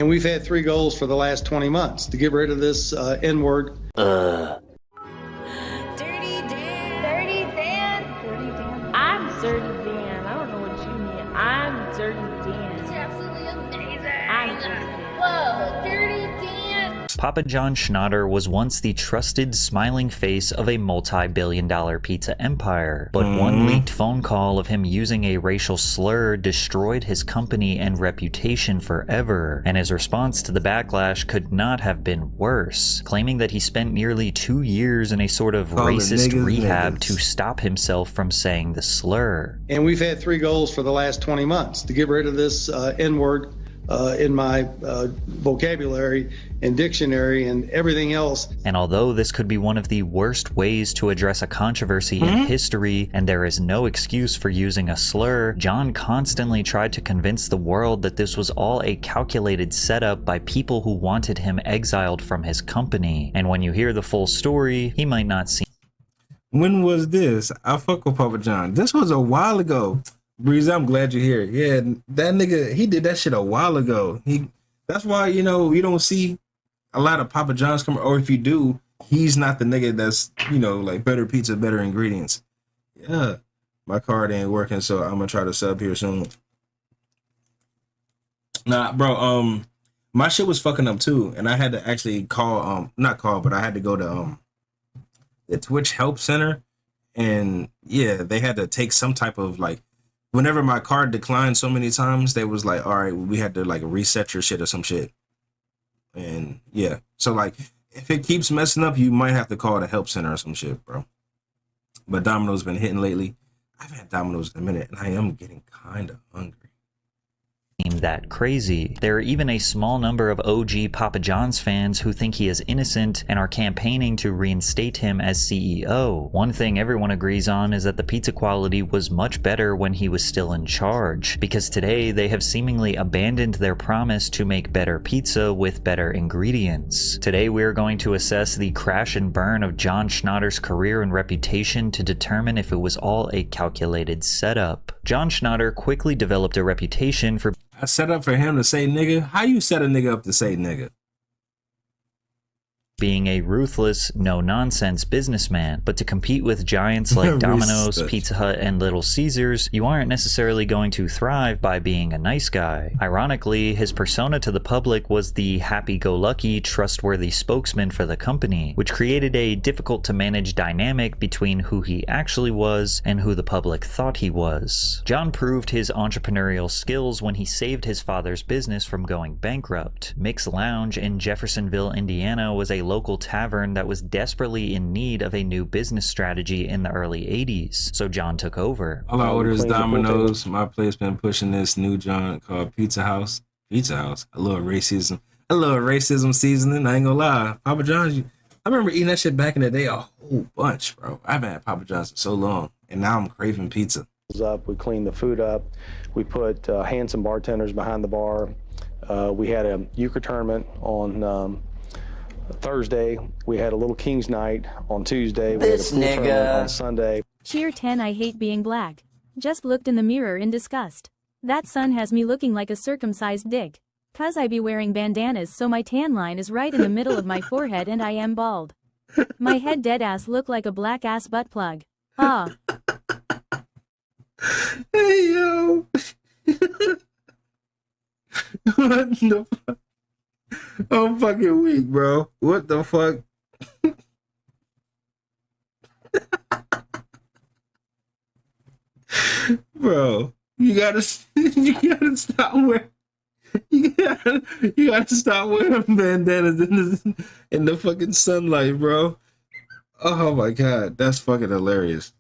And we've had 3 goals for the last 20 months to get rid of this N-word. Dirty Dan. Dirty Dan. Dirty Dan. I'm Dirty Dan. I don't know what you mean. I'm Dirty Dan. It's absolutely amazing. I'm Dirty Dan. Whoa, Dirty Dan. Papa John Schnatter was once the trusted, smiling face of a multi-billion-dollar pizza empire. But one leaked phone call of him using a racial slur destroyed his company and reputation forever, and his response to the backlash could not have been worse, claiming that he spent nearly 2 years in a sort of racist rehab to stop himself from saying the slur. And we've had 3 goals for the last 20 months to get rid of this N-word in my vocabulary and dictionary and everything else. And although this could be one of the worst ways to address a controversy in history, and there is no excuse for using a slur, John constantly tried to convince the world that this was all a calculated setup by people who wanted him exiled from his company. And when you hear the full story, he might not seem... When was this? I fuck with Papa John. This was a while ago. Breeze, I'm glad you're here. Yeah, that nigga, he did that shit a while ago. That's why, you know, you don't see a lot of Papa John's come, or if you do, he's not the nigga that's, you know, like better pizza, better ingredients. Yeah, my card ain't working, so I'm gonna try to sub here soon. Nah, bro, my shit was fucking up too, and I had to actually call, not call, but I had to go to the Twitch Help Center, and yeah, they had to take some type of like, whenever my card declined so many times, they was like, all right, we had to like reset your shit or some shit. And yeah, so like if it keeps messing up, you might have to call the help center or some shit, bro. But Domino's been hitting lately. I haven't had Domino's in a minute, and I am getting kind of hungry. That crazy. There are even a small number of OG Papa John's fans who think he is innocent and are campaigning to reinstate him as CEO. One thing everyone agrees on is that the pizza quality was much better when he was still in charge, because today they have seemingly abandoned their promise to make better pizza with better ingredients. Today we are going to assess the crash and burn of John Schnatter's career and reputation to determine if it was all a calculated setup. John Schnatter quickly developed a reputation for I set up for him to say nigga. How you set a nigga up to say nigga? being a ruthless, no-nonsense businessman, but to compete with giants like Domino's, Pizza Hut, and Little Caesars, you aren't necessarily going to thrive by being a nice guy. Ironically, his persona to the public was the happy-go-lucky, trustworthy spokesman for the company, which created a difficult-to-manage dynamic between who he actually was and who the public thought he was. John proved his entrepreneurial skills when he saved his father's business from going bankrupt. Mick's Lounge in Jeffersonville, Indiana was a local tavern that was desperately in need of a new business strategy in the early 80s, so John took over. All I order is Domino's. My place been pushing this new joint called Pizza House. Pizza House. A little racism. A little racism seasoning. I ain't gonna lie. Papa John's, I remember eating that shit back in the day a whole bunch, bro. I haven't had Papa John's in so long, and now I'm craving pizza. Up, we cleaned the food up. We put handsome bartenders behind the bar. We had a euchre tournament on Thursday. We had a little King's night on Tuesday. We had a pool tournament on Sunday. Cheer 10. I hate being black. Just looked in the mirror in disgust. That sun has me looking like a circumcised dick. 'Cause I be wearing bandanas, so my tan line is right in the middle of my forehead and I am bald. My head dead ass look like a black ass butt plug. Ah. Hey, yo. What the fuck? I'm fucking weak, bro. What the fuck? Bro, you gotta stop wearing. You gotta stop wearing bandanas in the fucking sunlight, bro. Oh my god, that's fucking hilarious.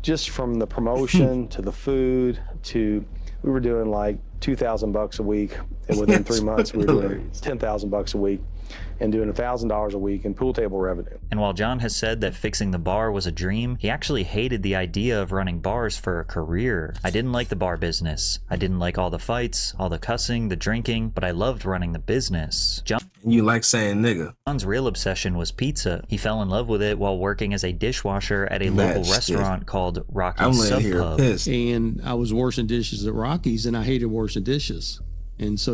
Just from the promotion to the food to, we were doing like $2,000 a week, and within 3 months we were doing $10,000 a week and doing $1,000 a week in pool table revenue. And while John has said that fixing the bar was a dream, he actually hated the idea of running bars for a career. I didn't like the bar business. I didn't like all the fights, all the cussing, the drinking, but I loved running the business. You like saying nigga. John's real obsession was pizza. He fell in love with it while working as a dishwasher at a local restaurant called Rocky's Sub Pub. And I was washing dishes at Rocky's, and I hated washing dishes. And so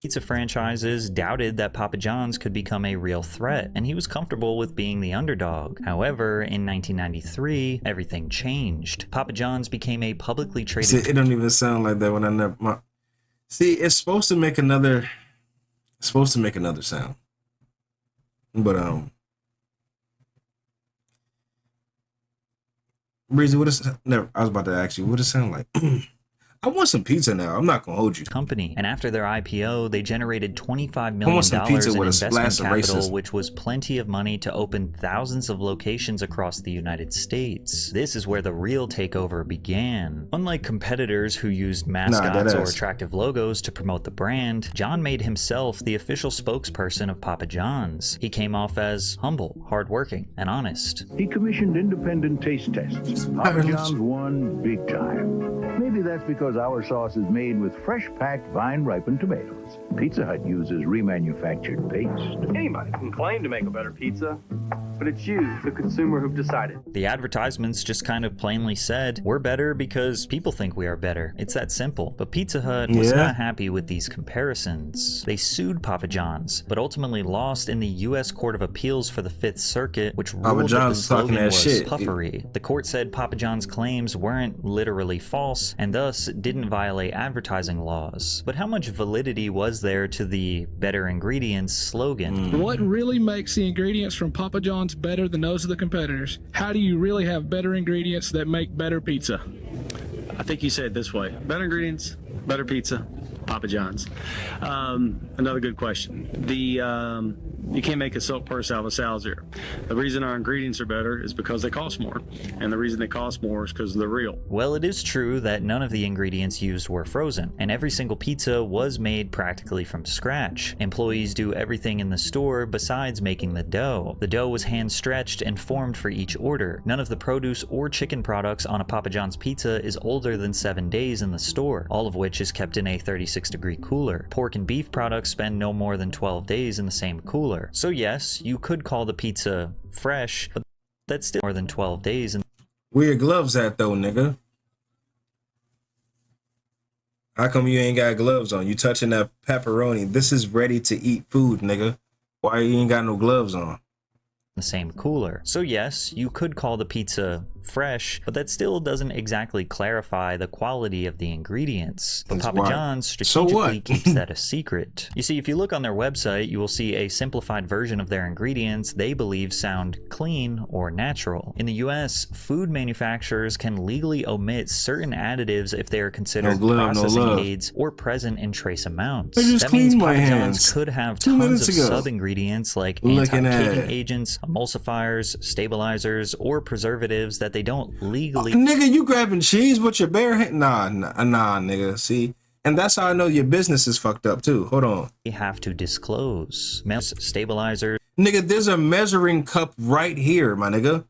Pizza franchises doubted that Papa John's could become a real threat, and he was comfortable with being the underdog. However, in 1993, everything changed. Papa John's became a publicly traded... See, it don't even sound like that when I never... See, it's supposed to make another... It's supposed to make another sound. But, Breezy, what is... Never, I was about to ask you, what does it sound like? I want some pizza now. I'm not gonna hold you. Company, and after their IPO, they generated $25 million in investment capital, which was plenty of money to open thousands of locations across the United States. This is where the real takeover began. Unlike competitors who used mascots or attractive logos to promote the brand, John made himself the official spokesperson of Papa John's. He came off as humble, hardworking, and honest. He commissioned independent taste tests. Papa John's won big time. Maybe that's because our sauce is made with fresh-packed, vine-ripened tomatoes. Pizza Hut uses remanufactured paste. Anybody can claim to make a better pizza, but it's you, the consumer, who've decided. The advertisements just kind of plainly said, we're better because people think we are better. It's that simple. But Pizza Hut was not happy with these comparisons. They sued Papa John's, but ultimately lost in the U.S. Court of Appeals for the Fifth Circuit, which ruled that the slogan was puffery. The court said Papa John's claims weren't literally false, and thus didn't violate advertising laws. But how much validity was there to the better ingredients slogan? What really makes the ingredients from Papa John's better than those of the competitors? How do you really have better ingredients that make better pizza? I think you say it this way: better ingredients, better pizza, Papa John's. Another good question. You can't make a silk purse out of a sow's ear. The reason our ingredients are better is because they cost more, and the reason they cost more is because they're real. Well, it is true that none of the ingredients used were frozen, and every single pizza was made practically from scratch. Employees do everything in the store besides making the dough. The dough was hand-stretched and formed for each order. None of the produce or chicken products on a Papa John's pizza is older than 7 days in the store, all of which is kept in a 36-degree cooler. Pork and beef products spend no more than 12 days in the same cooler. So yes, you could call the pizza fresh, but that's still more than 12 days. Where your gloves at though, nigga? How come you ain't got gloves on? You touching that pepperoni. This is ready to eat food, nigga. Why you ain't got no gloves on? The same cooler. So yes, you could call the pizza fresh, but that still doesn't exactly clarify the quality of the ingredients. But Papa John's strategically keeps that a secret. You see, if you look on their website, you will see a simplified version of their ingredients they believe sound clean or natural. In the US, food manufacturers can legally omit certain additives if they are considered processing aids or present in trace amounts. That means Papa John's could have tons of sub-ingredients like anti-caking agents, emulsifiers, stabilizers, or preservatives that they don't legally... Nigga, you grabbing cheese with your bare hand? Nah, nigga. See? And that's how I know your business is fucked up, too. Hold on. You have to disclose. Stabilizers. Nigga, there's a measuring cup right here, my nigga.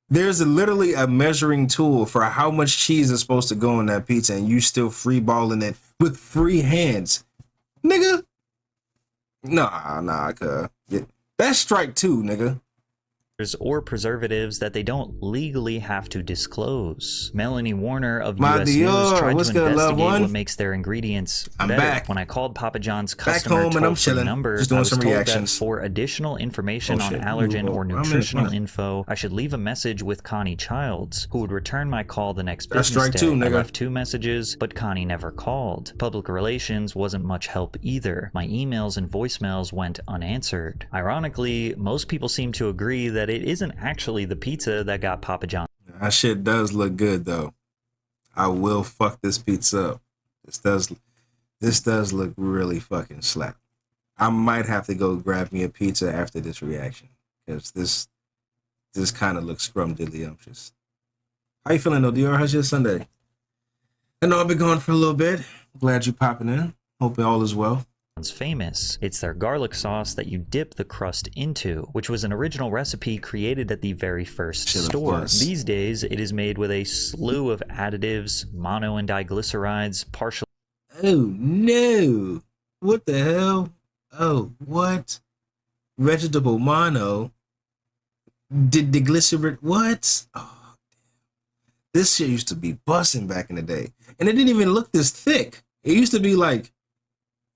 There's literally a measuring tool for how much cheese is supposed to go in that pizza, and you still freeballing it with free hands. Nigga. Nah, that's strike 2, nigga. Or preservatives that they don't legally have to disclose. Melanie Warner of US News tried to investigate what makes their ingredients better. Back. When I called Papa John's customer toll-free number, I was told that for additional information on allergen or nutritional info, I should leave a message with Connie Childs, who would return my call the next business day. I left 2 messages, but Connie never called. Public relations wasn't much help either. My emails and voicemails went unanswered. Ironically, most people seem to agree that it isn't actually the pizza that got Papa John's. That shit does look good though. I will fuck this pizza up. This does look really fucking slap. I might have to go grab me a pizza after this reaction, because this kind of looks scrumdiddlyumptious. How you feeling though, DR? How's your Sunday? I know I've been gone for a little bit. Glad you popping in. Hope all is well. Famous. It's their garlic sauce that you dip the crust into, which was an original recipe created at the very first store. These days, it is made with a slew of additives, mono and diglycerides, partial... Oh, no. What the hell? Oh, what? Vegetable mono? Did the glycerin... What? Oh, this shit used to be busting back in the day. And it didn't even look this thick. It used to be like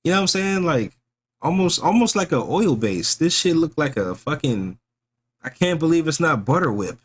You know what I'm saying? Like almost like a oil base. This shit looked like a fucking. I can't believe it's not butter whip.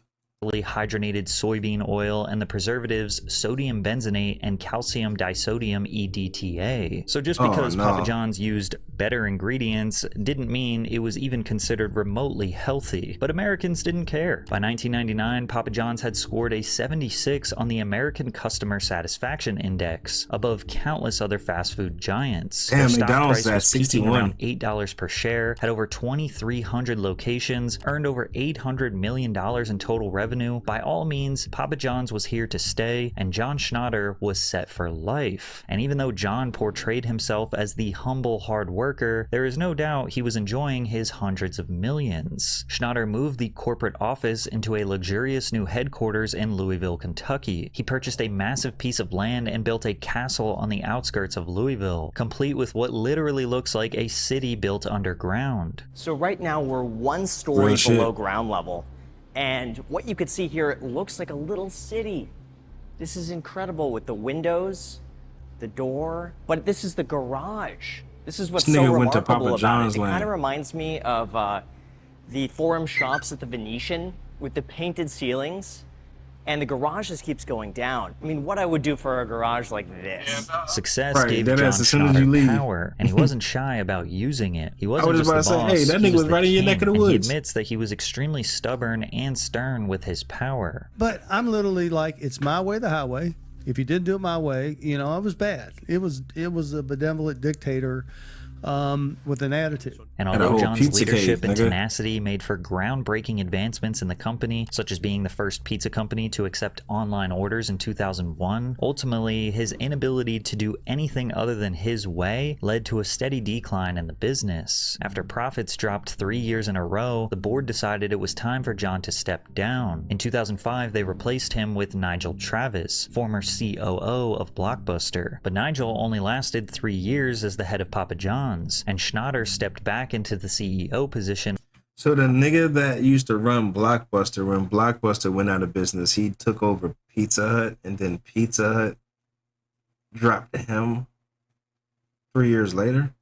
Hydrogenated soybean oil and the preservatives sodium benzenate and calcium disodium EDTA. So just because Papa John's used better ingredients didn't mean it was even considered remotely healthy. But Americans didn't care. By 1999, Papa John's had scored a 76 on the American Customer Satisfaction Index, above countless other fast food giants. Damn, Their stock McDonald's price at was peaking 61. around $8 per share, had over 2,300 locations, earned over $800 million in total revenue. By all means, Papa John's was here to stay, and John Schnatter was set for life. And even though John portrayed himself as the humble hard worker, there is no doubt he was enjoying his hundreds of millions. Schnatter moved the corporate office into a luxurious new headquarters in Louisville, Kentucky. He purchased a massive piece of land and built a castle on the outskirts of Louisville, complete with what literally looks like a city built underground. So right now we're one story below ground level. And what you could see here, it looks like a little city. This is incredible with the windows, the door, but this is the garage. This is what's so remarkable about it. It kind of reminds me of the Forum Shops at the Venetian with the painted ceilings. And the garage just keeps going down. I mean, what I would do for a garage like this. Success gave John Schnatter power, and he wasn't shy about using it. He wasn't just the boss, hey, that nigga was right in your neck of the woods. He admits that he was extremely stubborn and stern with his power. But I'm literally like, it's my way, the highway. If you didn't do it my way, you know, I was bad. It was a benevolent dictator with an attitude. And although John's leadership and tenacity made for groundbreaking advancements in the company, such as being the first pizza company to accept online orders in 2001, ultimately his inability to do anything other than his way led to a steady decline in the business. After profits dropped 3 years in a row, the board decided it was time for John to step down. In 2005, they replaced him with Nigel Travis, former COO of Blockbuster. But Nigel only lasted 3 years as the head of Papa John's, and Schnatter stepped back into the CEO position. So the nigga that used to run Blockbuster, when Blockbuster went out of business, he took over Pizza Hut, and then Pizza Hut dropped him 3 years later.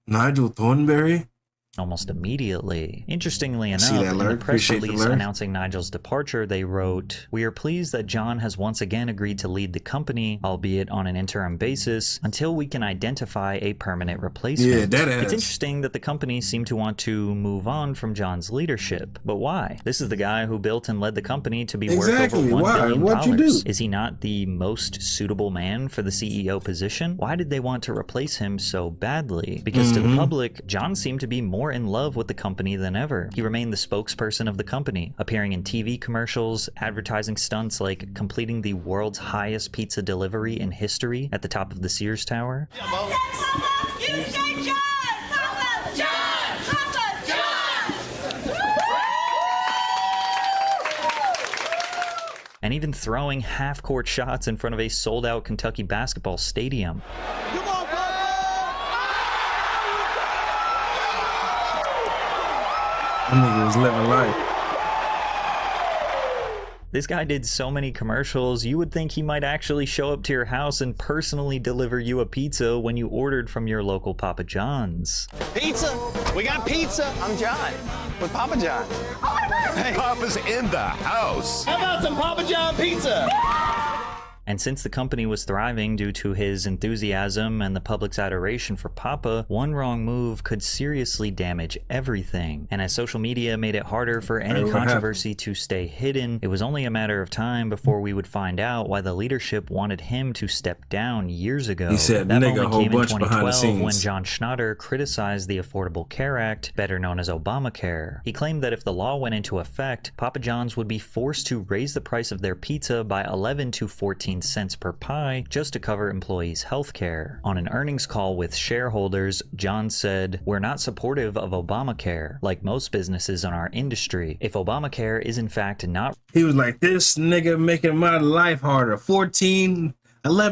Nigel Thornberry? Almost immediately. Interestingly enough, in the press release announcing Nigel's departure, they wrote, "We are pleased that John has once again agreed to lead the company, albeit on an interim basis, until we can identify a permanent replacement." Yeah, that ass. It's interesting that the company seemed to want to move on from John's leadership. But why? This is the guy who built and led the company to be worth over $1 billion. What'd you do? Is he not the most suitable man for the CEO position? Why did they want to replace him so badly? Because to the public, John seemed to be more in love with the company than ever. He remained the spokesperson of the company, appearing in TV commercials, advertising stunts like completing the world's highest pizza delivery in history at the top of the Sears Tower. And even throwing half-court shots in front of a sold-out Kentucky basketball stadium. That nigga was living life. This guy did so many commercials, you would think he might actually show up to your house and personally deliver you a pizza when you ordered from your local Papa John's. Pizza! We got pizza! I'm John with Papa John's. Oh my God! Hey. Papa's in the house. How about some Papa John pizza? And since the company was thriving due to his enthusiasm and the public's adoration for Papa, one wrong move could seriously damage everything. And as social media made it harder for any controversy to stay hidden, it was only a matter of time before we would find out why the leadership wanted him to step down years ago. He said, that nigga, moment a whole came in bunch behind the 2012 scenes. when John Schnatter criticized the Affordable Care Act, better known as Obamacare. He claimed that if the law went into effect, Papa John's would be forced to raise the price of their pizza by 11 to 14 cents per pie just to cover employees' health care. On an earnings call with shareholders, John said, "We're not supportive of Obamacare, like most businesses in our industry. If Obamacare is in fact not..." He was like, this nigga making my life harder. 11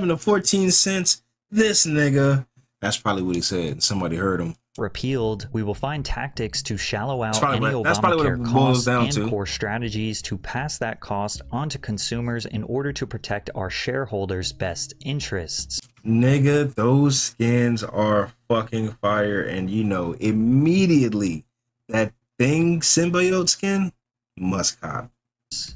to 14 cents. This nigga. That's probably what he said. Somebody heard him. Repealed, we will find tactics to shallow out any Obamacare costs and core strategies to pass that cost on to consumers in order to protect our shareholders' best interests. Nigga, those skins are fucking fire, and you know immediately that thing symbiote skin must cop.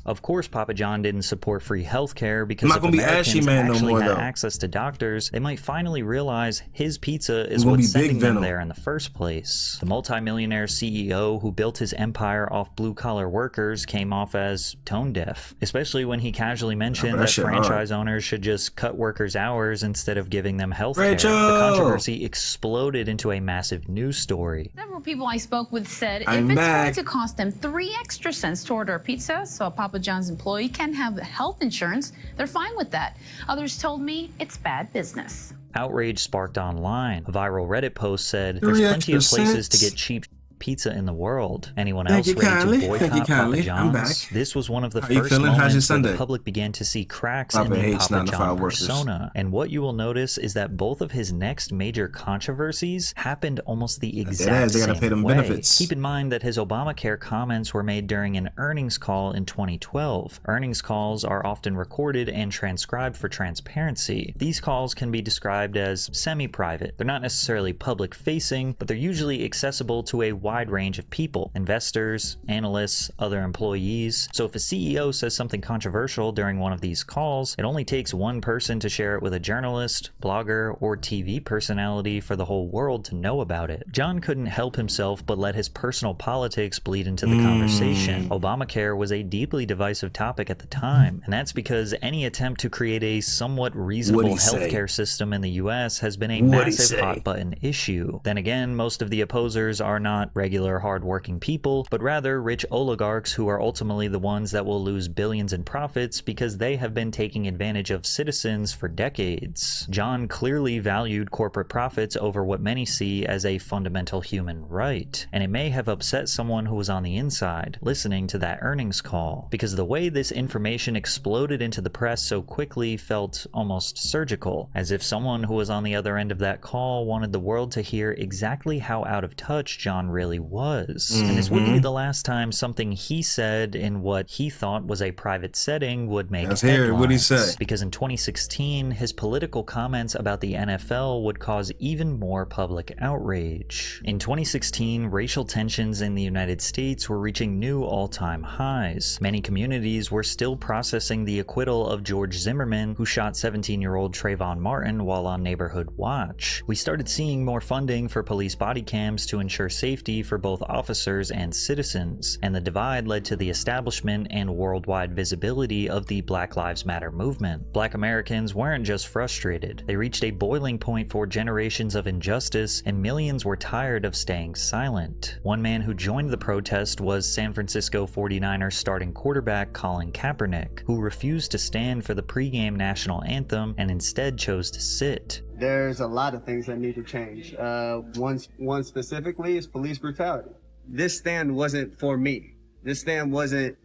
Of course, Papa John didn't support free healthcare because I'm not if gonna be Americans Ashy Man no actually more, had though. access to doctors, they might finally realize his pizza is I'm gonna what's be Big sending them Venom. there in the first place. The multimillionaire CEO who built his empire off blue-collar workers came off as tone-deaf, especially when he casually mentioned that that shit franchise owners should just cut workers' hours instead of giving them healthcare. Rachel! The controversy exploded into a massive news story. Several people I spoke with said I'm if it's back. going to cost them 3 extra cents to order a pizza, so a Papa John's employee can have health insurance, they're fine with that. Others told me it's bad business. Outrage sparked online. A viral Reddit post said, "There's 3 plenty of extra places to cents. get cheap pizza in the world. Anyone Thank else you, ready kindly. to Thank you, boycott Papa kindly. I'm John's?" back. This was one of the How you first feeling? How's your moments where the Sunday? public began to see cracks Papa in the hates Papa 9 to 5 John workers. persona. And what you will notice is that both of his next major controversies happened almost the exact They gotta pay same them way. benefits. Keep in mind that his Obamacare comments were made during an earnings call in 2012. Earnings calls are often recorded and transcribed for transparency. These calls can be described as semi-private. They're not necessarily public-facing, but they're usually accessible to a wide range of people: investors, analysts, other employees. So if a CEO says something controversial during one of these calls, it only takes one person to share it with a journalist, blogger, or TV personality for the whole world to know about it. John couldn't help himself but let his personal politics bleed into the conversation. Obamacare was a deeply divisive topic at the time, and that's because any attempt to create a somewhat reasonable healthcare system in the US has been a massive hot button issue. Then again, most of the opposers are not regular hard-working people, but rather rich oligarchs who are ultimately the ones that will lose billions in profits because they have been taking advantage of citizens for decades. John clearly valued corporate profits over what many see as a fundamental human right, and it may have upset someone who was on the inside listening to that earnings call, because the way this information exploded into the press so quickly felt almost surgical, as if someone who was on the other end of that call wanted the world to hear exactly how out of touch John really was. And this wouldn't be the last time something he said in what he thought was a private setting would make Let's hear it. What'd he headlines. say? Because in 2016, his political comments about the NFL would cause even more public outrage. In 2016, racial tensions in the United States were reaching new all-time highs. Many communities were still processing the acquittal of George Zimmerman, who shot 17-year-old Trayvon Martin while on neighborhood watch. We started seeing more funding for police body cams to ensure safety for both officers and citizens, and the divide led to the establishment and worldwide visibility of the Black Lives Matter movement. Black Americans weren't just frustrated, they reached a boiling point for generations of injustice, and millions were tired of staying silent. One man who joined the protest was San Francisco 49ers starting quarterback Colin Kaepernick, who refused to stand for the pregame national anthem and instead chose to sit. There's a lot of things that need to change. One specifically is police brutality. This stand wasn't for me. This stand wasn't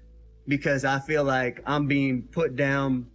because I feel like I'm being put down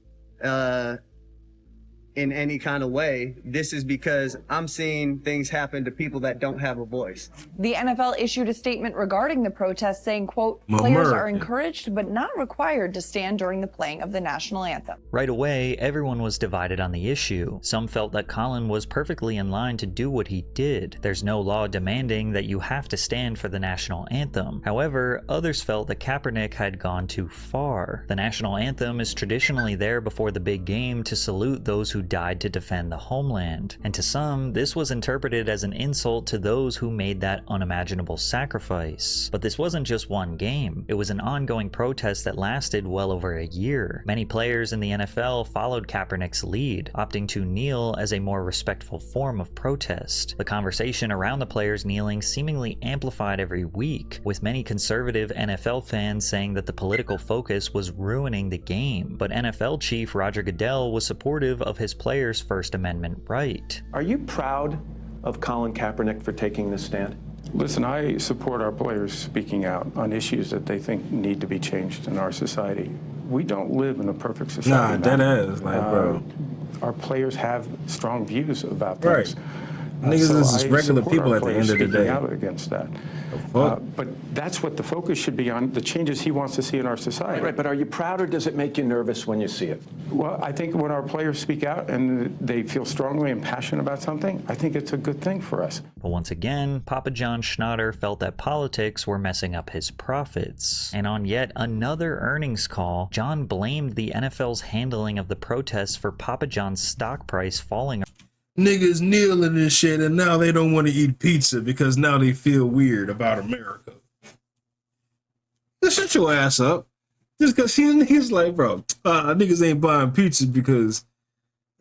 in any kind of way. This is because I'm seeing things happen to people that don't have a voice. The NFL issued a statement regarding the protest saying, quote, "Players are encouraged but not required to stand during the playing of the national anthem." Right away, everyone was divided on the issue. Some felt that Colin was perfectly in line to do what he did. There's no law demanding that you have to stand for the national anthem. However, others felt that Kaepernick had gone too far. The national anthem is traditionally there before the big game to salute those who died to defend the homeland, and to some, this was interpreted as an insult to those who made that unimaginable sacrifice. But this wasn't just one game. It was an ongoing protest that lasted well over a year. Many players in the NFL followed Kaepernick's lead, opting to kneel as a more respectful form of protest. The conversation around the players kneeling seemingly amplified every week, with many conservative NFL fans saying that the political focus was ruining the game. But NFL chief Roger Goodell was supportive of his players' First Amendment right. Are you proud of Colin Kaepernick for taking this stand? Listen, I support our players speaking out on issues that they think need to be changed in our society. We don't live in a perfect society. Nah, that is, like, bro. Our players have strong views about things. Niggas is just regular people at the end of the day. Out against that. But that's what the focus should be on, the changes he wants to see in our society. Right, but are you proud or does it make you nervous when you see it? Well, I think when our players speak out and they feel strongly and passionate about something, I think it's a good thing for us. But once again, Papa John Schnatter felt that politics were messing up his profits. And on yet another earnings call, John blamed the NFL's handling of the protests for Papa John's stock price falling. Niggas kneeling and shit, and now they don't want to eat pizza because now they feel weird about America. Just shut your ass up. Just because he's like, bro, niggas ain't buying pizza because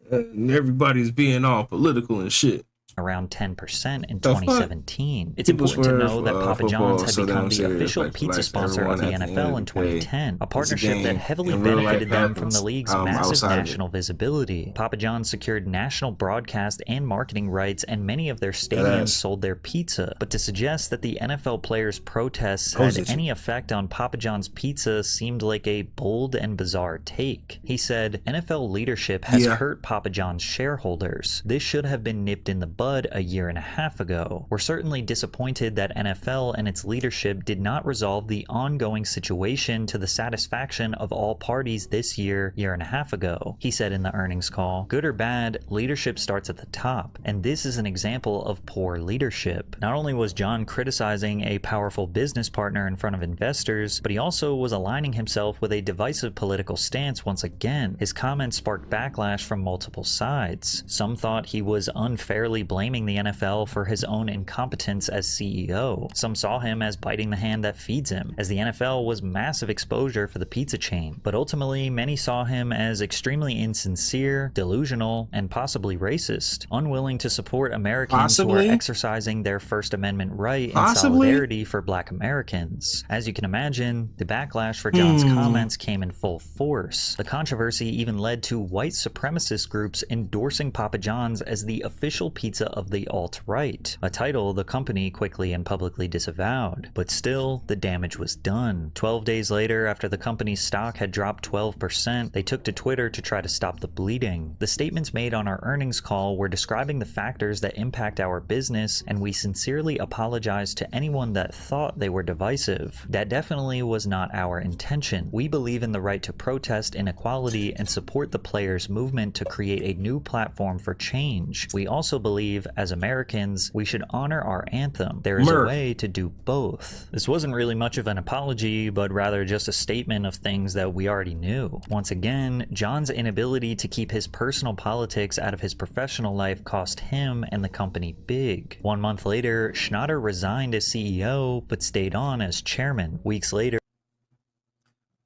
everybody's being all political and shit. Around 10% in 2017. It's important to know that Papa John's had become the official pizza sponsor of the NFL in 2010, a partnership that heavily benefited them from the league's massive national visibility. Papa John's secured national broadcast and marketing rights, and many of their stadiums sold their pizza. But to suggest that the NFL players' protests had any effect on Papa John's pizza seemed like a bold and bizarre take. He said, NFL leadership has hurt Papa John's shareholders. This should have been nipped in the bud a year and a half ago. We're certainly disappointed that NFL and its leadership did not resolve the ongoing situation to the satisfaction of all parties this year and a half ago. He said in the earnings call, good or bad, leadership starts at the top, and this is an example of poor leadership. Not only was John criticizing a powerful business partner in front of investors, but he also was aligning himself with a divisive political stance once again. His comments sparked backlash from multiple sides. Some thought he was unfairly blaming the NFL for his own incompetence as CEO. Some saw him as biting the hand that feeds him, as the NFL was massive exposure for the pizza chain. But ultimately, many saw him as extremely insincere, delusional, and possibly racist, unwilling to support Americans who are exercising their First Amendment right in solidarity for Black Americans. As you can imagine, the backlash for John's comments came in full force. The controversy even led to white supremacist groups endorsing Papa John's as the official pizza of the alt-right, a title the company quickly and publicly disavowed. But still, the damage was done. 12 days later, after the company's stock had dropped 12%, they took to Twitter to try to stop the bleeding. The statements made on our earnings call were describing the factors that impact our business, and we sincerely apologize to anyone that thought they were divisive. That definitely was not our intention. We believe in the right to protest inequality and support the players' movement to create a new platform for change. We also believe, as Americans, we should honor our anthem. There is a way to do both. This wasn't really much of an apology, but rather just a statement of things that we already knew. Once again, John's inability to keep his personal politics out of his professional life cost him and the company big. 1 month later, Schnatter resigned as CEO, but stayed on as chairman. Weeks later,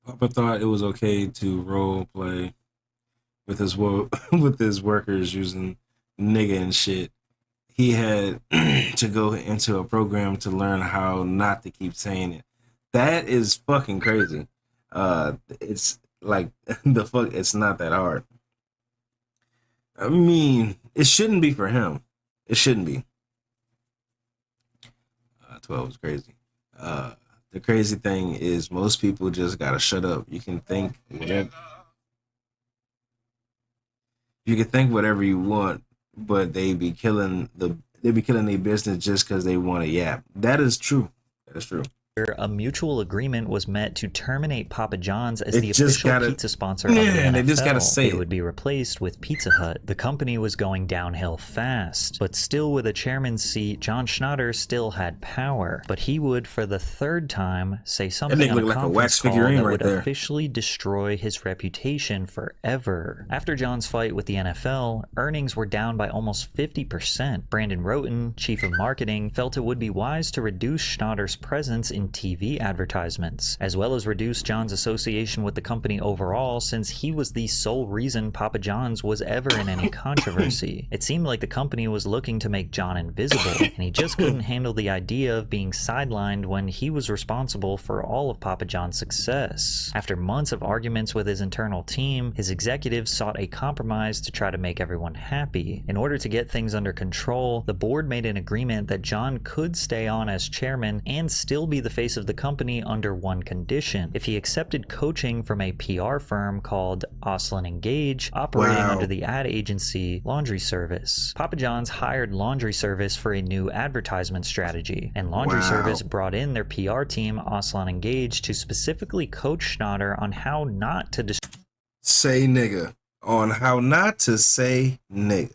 Papa thought it was okay to role play with his workers using nigga and shit. He had to go into a program to learn how not to keep saying it. That is fucking crazy. It's like it's not that hard. I mean, it shouldn't be for him. It shouldn't be. 12 is crazy. The crazy thing is most people just gotta shut up. You can think whatever you want, but they be killing their business just because they want to yap. That is true. That is true. A mutual agreement was met to terminate Papa John's as the official pizza sponsor of the NFL. They just gotta say it would be replaced with Pizza Hut. The company was going downhill fast, but still with a chairman's seat, John Schnatter still had power. But he would, for the third time, say something on a conference call that would officially destroy his reputation forever. After John's fight with the NFL, earnings were down by almost 50%. Brandon Roten, chief of marketing, felt it would be wise to reduce Schnatter's presence in TV advertisements, as well as reduce John's association with the company overall, since he was the sole reason Papa John's was ever in any controversy. It seemed like the company was looking to make John invisible, and he just couldn't handle the idea of being sidelined when he was responsible for all of Papa John's success. After months of arguments with his internal team, his executives sought a compromise to try to make everyone happy. In order to get things under control, the board made an agreement that John could stay on as chairman and still be the face of the company under one condition: if he accepted coaching from a PR firm called Oslin & Gage, operating under the ad agency Laundry Service. Papa John's hired Laundry Service for a new advertisement strategy, and Laundry Service brought in their PR team, Oslin & Gage, to specifically coach Schnatter on how not to say nigga. On how not to say nigga.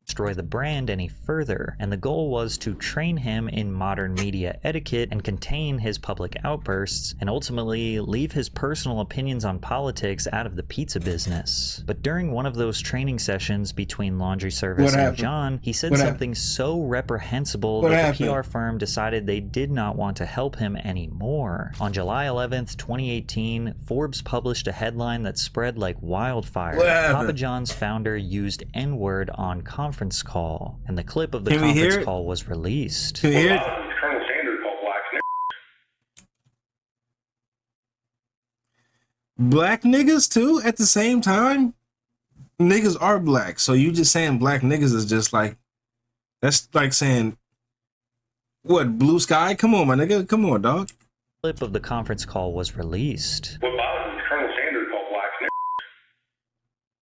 Destroy the brand any further, and the goal was to train him in modern media etiquette and contain his public outbursts, and ultimately leave his personal opinions on politics out of the pizza business. But during one of those training sessions between Laundry Service and John, he said something so reprehensible that the PR firm decided they did not want to help him anymore. On July 11th, 2018, Forbes published a headline that spread like wildfire. Papa John's founder used N-word on conference call, and the clip of the conference call was released. Can we hear it? Colonel Sanders called Black niggas too at the same time? Niggas are black, so you just saying black niggas is just like, that's like saying, what, blue sky? Come on, my nigga, come on, dog. Clip of the conference call was released. What bothers me is Colonel Sanders called blacks niggas.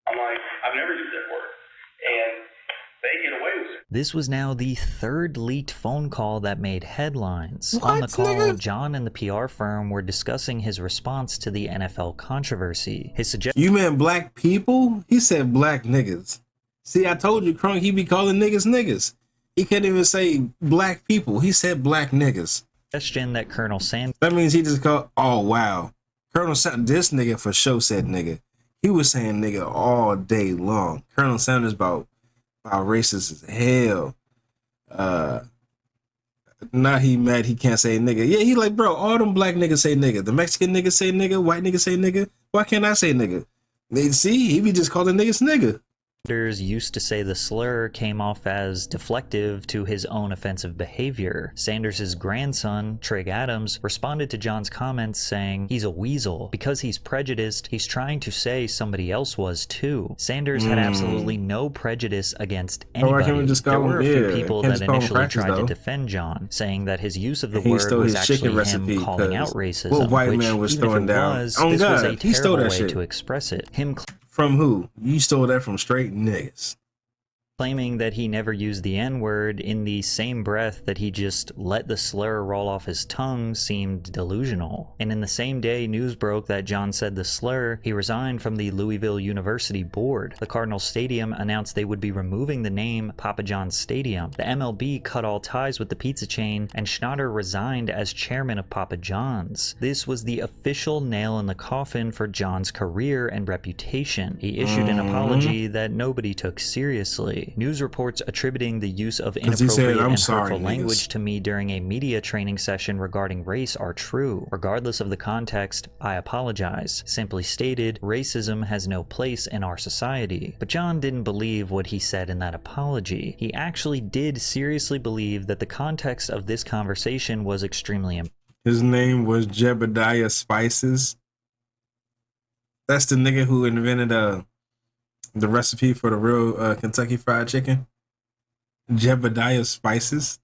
I'm like, I've never used that word, and they get away with it. This was now the third leaked phone call that made headlines. On the call, John and the PR firm were discussing his response to the NFL controversy. His suggestion— You meant black people? He said black niggas. See, I told you, Crunk, he be calling niggas niggas. He can't even say black people. He said black niggas. Suggestion that Colonel Sanders— That means he just called— oh, wow. Colonel Sanders, this nigga for sure said nigga. He was saying nigga all day long. Colonel Sanders about racist as hell. Now he mad he can't say nigga. Yeah, he like, bro, all them black niggas say nigga. The Mexican niggas say nigga. White niggas say nigga. Why can't I say nigga? They see, he be just calling niggas nigga. Sanders used to say the slur came off as deflective to his own offensive behavior. Sanders' grandson, Trig Adams, responded to John's comments saying he's a weasel. Because he's prejudiced, he's trying to say somebody else was too. Sanders had absolutely no prejudice against anybody. There were a few people that initially tried to defend John, saying that his use of the word was actually him calling out racism, what white which, man was even throwing if it down? was, Oh this was God, a he stole terrible that way shit. to express it. From who? You stole that from straight niggas. Claiming that he never used the N-word in the same breath that he just let the slur roll off his tongue seemed delusional. And in the same day news broke that John said the slur, he resigned from the Louisville University board. The Cardinals Stadium announced they would be removing the name Papa John's Stadium. The MLB cut all ties with the pizza chain, and Schnatter resigned as chairman of Papa John's. This was the official nail in the coffin for John's career and reputation. He issued an apology that nobody took seriously. News reports attributing the use of inappropriate and hurtful language to me during a media training session regarding race are true. Regardless of the context, I apologize. Simply stated, racism has no place in our society. But John didn't believe what he said in that apology. He actually did seriously believe that the context of this conversation was extremely important. His name was Jebediah Spices. That's the nigga who invented the recipe for the real Kentucky Fried Chicken. Jebediah Spices.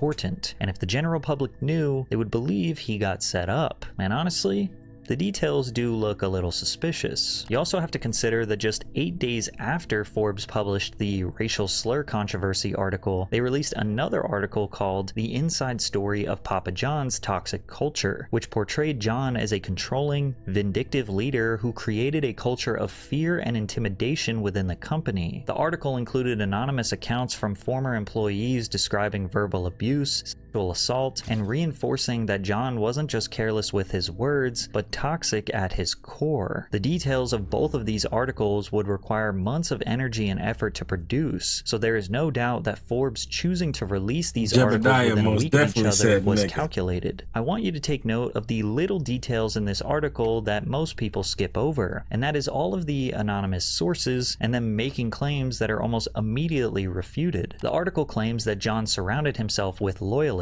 And if the general public knew, they would believe he got set up. And honestly, the details do look a little suspicious. You also have to consider that just 8 days after Forbes published the racial slur controversy article, they released another article called The Inside Story of Papa John's Toxic Culture, which portrayed John as a controlling, vindictive leader who created a culture of fear and intimidation within the company. The article included anonymous accounts from former employees describing verbal abuse, sexual assault, and reinforcing that John wasn't just careless with his words, but toxic at his core. The details of both of these articles would require months of energy and effort to produce, so there is no doubt that Forbes choosing to release these articles within a week of each other was calculated. I want you to take note of the little details in this article that most people skip over, and that is all of the anonymous sources and them making claims that are almost immediately refuted. The article claims that John surrounded himself with loyalists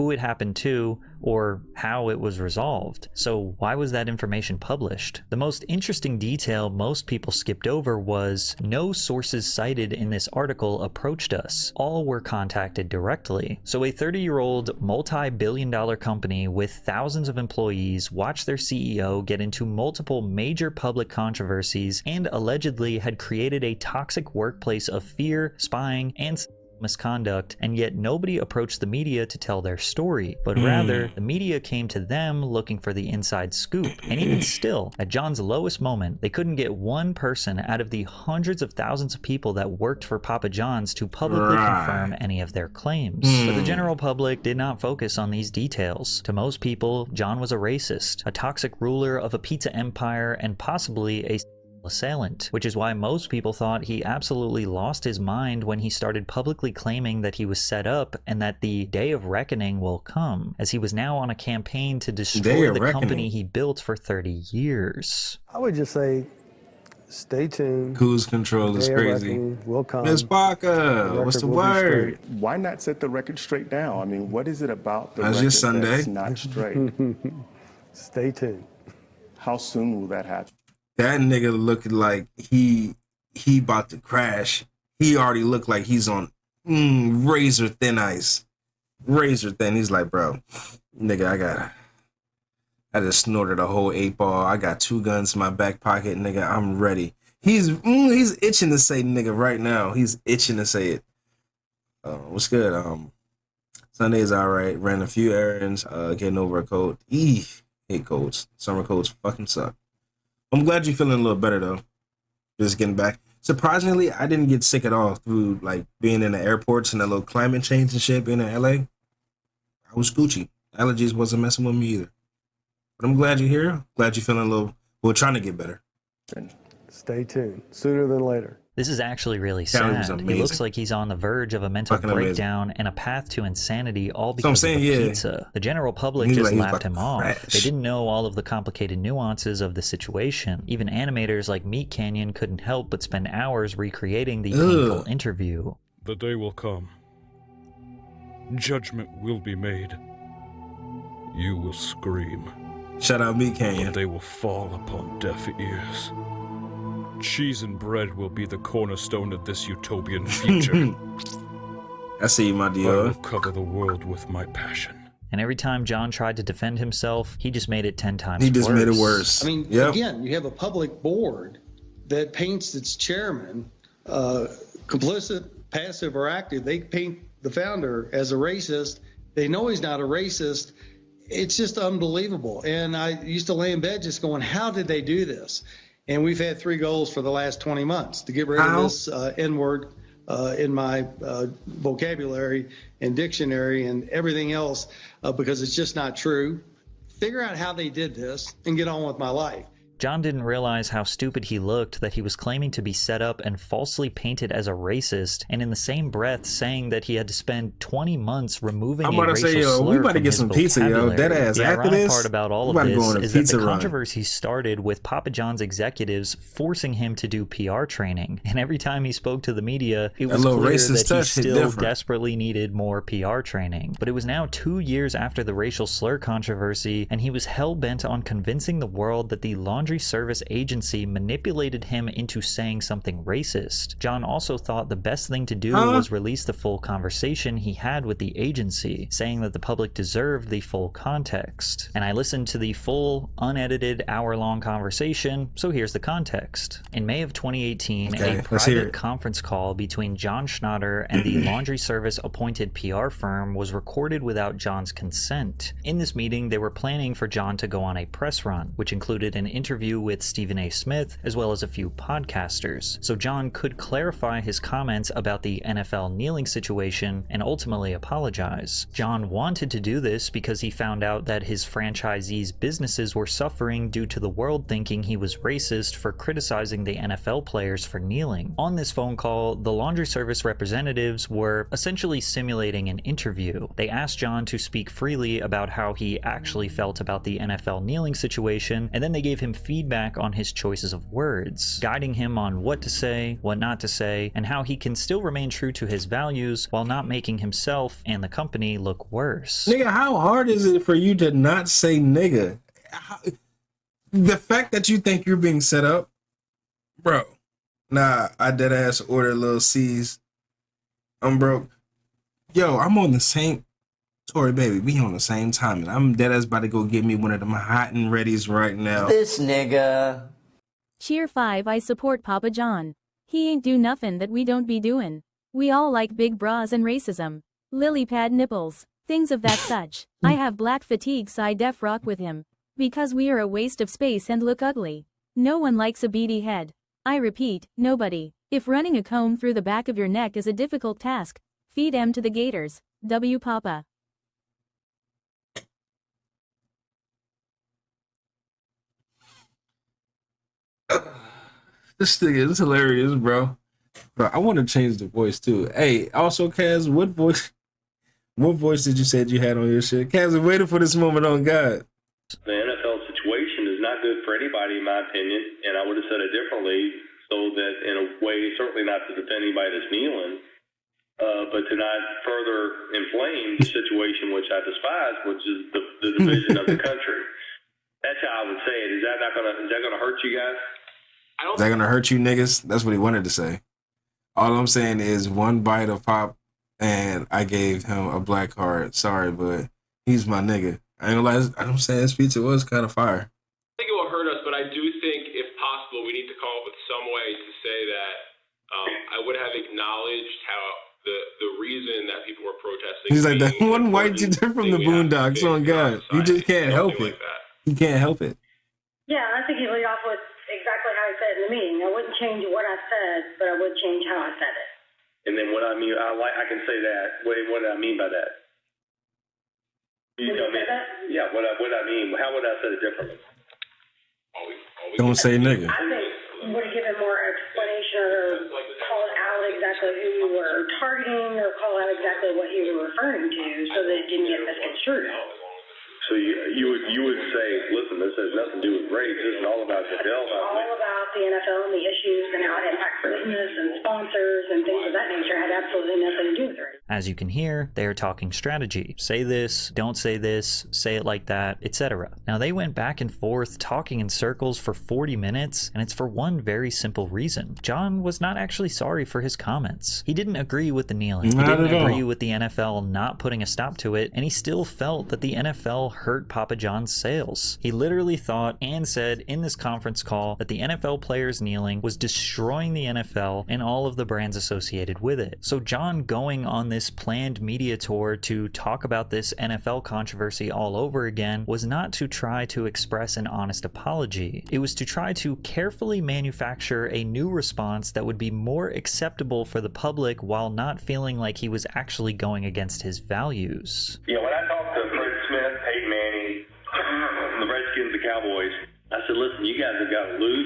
who it happened to, or how it was resolved. So why was that information published? The most interesting detail most people skipped over was no sources cited in this article approached us. All were contacted directly. So a 30-year-old multi-billion-dollar company with thousands of employees watched their CEO get into multiple major public controversies and allegedly had created a toxic workplace of fear, spying, and misconduct, and yet nobody approached the media to tell their story, but rather the media came to them looking for the inside scoop. And even still, at John's lowest moment, they couldn't get one person out of the hundreds of thousands of people that worked for Papa John's to publicly confirm any of their claims. But the general public did not focus on these details. To most people, John was a racist, a toxic ruler of a pizza empire, and possibly a assailant, which is why most people thought he absolutely lost his mind when he started publicly claiming that he was set up and that the day of reckoning will come, as he was now on a campaign to destroy the company he built for 30 years. I would just say, stay tuned. Cruise control is crazy. Will come. Ms. Baca, what's the word? Why not set the record straight now? I mean, what is it about the That's record just Sunday. that's not straight? Stay tuned. How soon will that happen? That nigga looking like he about to crash. He already looked like he's on razor thin ice. Razor thin. He's like, bro, nigga, I just snorted a whole 8-ball. I got 2 guns in my back pocket, nigga. I'm ready. He's itching to say nigga right now. He's itching to say it. What's good? Sunday's all right. Ran a few errands. Getting over a cold. Hate colds. Summer colds fucking suck. I'm glad you're feeling a little better though. Just getting back. Surprisingly, I didn't get sick at all through like being in the airports and that little climate change and shit. Being in LA, I was Gucci. Allergies wasn't messing with me either. But I'm glad you're here. Glad you're feeling a little. We're trying to get better. Stay tuned. Sooner than later. This is actually really sad. He looks like he's on the verge of a mental breakdown and a path to insanity, all because of the pizza. The general public just laughed him off. They didn't know all of the complicated nuances of the situation. Even animators like Meat Canyon couldn't help but spend hours recreating the painful interview. The day will come. Judgment will be made. You will scream. Shout out Meat Canyon. But they will fall upon deaf ears. Cheese and bread will be the cornerstone of this utopian future. I see you, my dear. I will cover the world with my passion. And every time John tried to defend himself, he just made it 10 times worse. He just made it worse. I mean, again, you have a public board that paints its chairman complicit, passive, or active. They paint the founder as a racist. They know he's not a racist. It's just unbelievable. And I used to lay in bed just going, how did they do this? And we've had 3 goals for the last 20 months to get rid of this N-word in my vocabulary and dictionary and everything else because it's just not true. Figure out how they did this and get on with my life. John didn't realize how stupid he looked that he was claiming to be set up and falsely painted as a racist, and in the same breath saying that he had to spend 20 months removing a racial slur we about to from get his some pizza, yo. Dead ass. The After ironic this, part about all of this is that the controversy started with Papa John's executives forcing him to do PR training, and every time he spoke to the media, it was clear that he still desperately needed more PR training. But it was now 2 years after the racial slur controversy, and he was hell-bent on convincing the world that the laundry service agency manipulated him into saying something racist. John also thought the best thing to do was release the full conversation he had with the agency, saying that the public deserved the full context. And I listened to the full, unedited, hour-long conversation, so here's the context. In May of 2018, a private conference call between John Schnatter and the laundry service appointed PR firm was recorded without John's consent. In this meeting, they were planning for John to go on a press run, which included an interview with Stephen A. Smith, as well as a few podcasters, so John could clarify his comments about the NFL kneeling situation and ultimately apologize. John wanted to do this because he found out that his franchisees' businesses were suffering due to the world thinking he was racist for criticizing the NFL players for kneeling. On this phone call, the laundry service representatives were essentially simulating an interview. They asked John to speak freely about how he actually felt about the NFL kneeling situation, and then they gave him feedback on his choices of words, guiding him on what to say, what not to say, and how he can still remain true to his values while not making himself and the company look worse. Nigga, how hard is it for you to not say nigga? The fact that you think you're being set up, bro. Nah, I dead ass order little C's. I'm broke. Yo, I'm on the same. Tori, baby, we on the same time, and I'm dead ass about to go get me one of them hot and readies right now. This nigga. Cheer 5, I support Papa John. He ain't do nothing that we don't be doing. We all like big bras and racism. Lily pad nipples. Things of that such. I have black fatigue, so I def rock with him. Because we are a waste of space and look ugly. No one likes a beady head. I repeat, nobody. If running a comb through the back of your neck is a difficult task, feed M to the gators. W Papa. This thing is hilarious, bro. Bro, I want to change the voice too. Hey, also, Kaz, what voice did you say you had on your shit? Kaz, I'm waiting for this moment on God. The NFL situation is not good for anybody, in my opinion, and I would have said it differently, so that in a way, certainly not to defend anybody that's kneeling, but to not further inflame the situation, which I despise, which is the division of the country. That's how I would say it. Is that gonna hurt you guys? Is that gonna hurt you niggas? That's what he wanted to say. All I'm saying is one bite of pop, and I gave him a black card. Sorry, but he's my nigga. I ain't gonna lie, I'm saying this pizza was kind of fire. I think it will hurt us, but I do think, if possible, we need to come up with some way to say that I would have acknowledged how the reason that people were protesting. He's like, that one white dude from the Boondocks, on God. He just can't help it. He can't help it. Yeah, I think he laid off with exactly how I said in the meeting. I wouldn't change what I said, but I would change how I said it. And then what I mean, I can say that. What do I mean by that? You tell me. Yeah, what I mean. How would I say it differently? Don't say nigga. I think would have given more explanation or called out exactly who you were targeting or call out exactly what you were referring to so that it didn't get misconstrued. So you would say, listen, this has nothing to do with race. This is all about the Dell. It's all about the NFL and the issues and how it impacts business and sponsors and things of that nature. It had absolutely nothing to do with race. As you can hear, they are talking strategy. Say this, don't say this, say it like that, etc. Now they went back and forth talking in circles for 40 minutes, and it's for one very simple reason. John was not actually sorry for his comments. He didn't agree with the kneeling. He didn't agree with the NFL not putting a stop to it, and he still felt that the NFL hurt Papa John's sales. He literally thought and said in this conference call that the NFL players kneeling was destroying the NFL and all of the brands associated with it. So John going on this planned media tour to talk about this NFL controversy all over again was not to try to express an honest apology. It was to try to carefully manufacture a new response that would be more acceptable for the public while not feeling like he was actually going against his values. Yeah, when I talked to Fred Smith, Peyton Manning, the Redskins, the Cowboys, I said, listen, you guys have got to lose.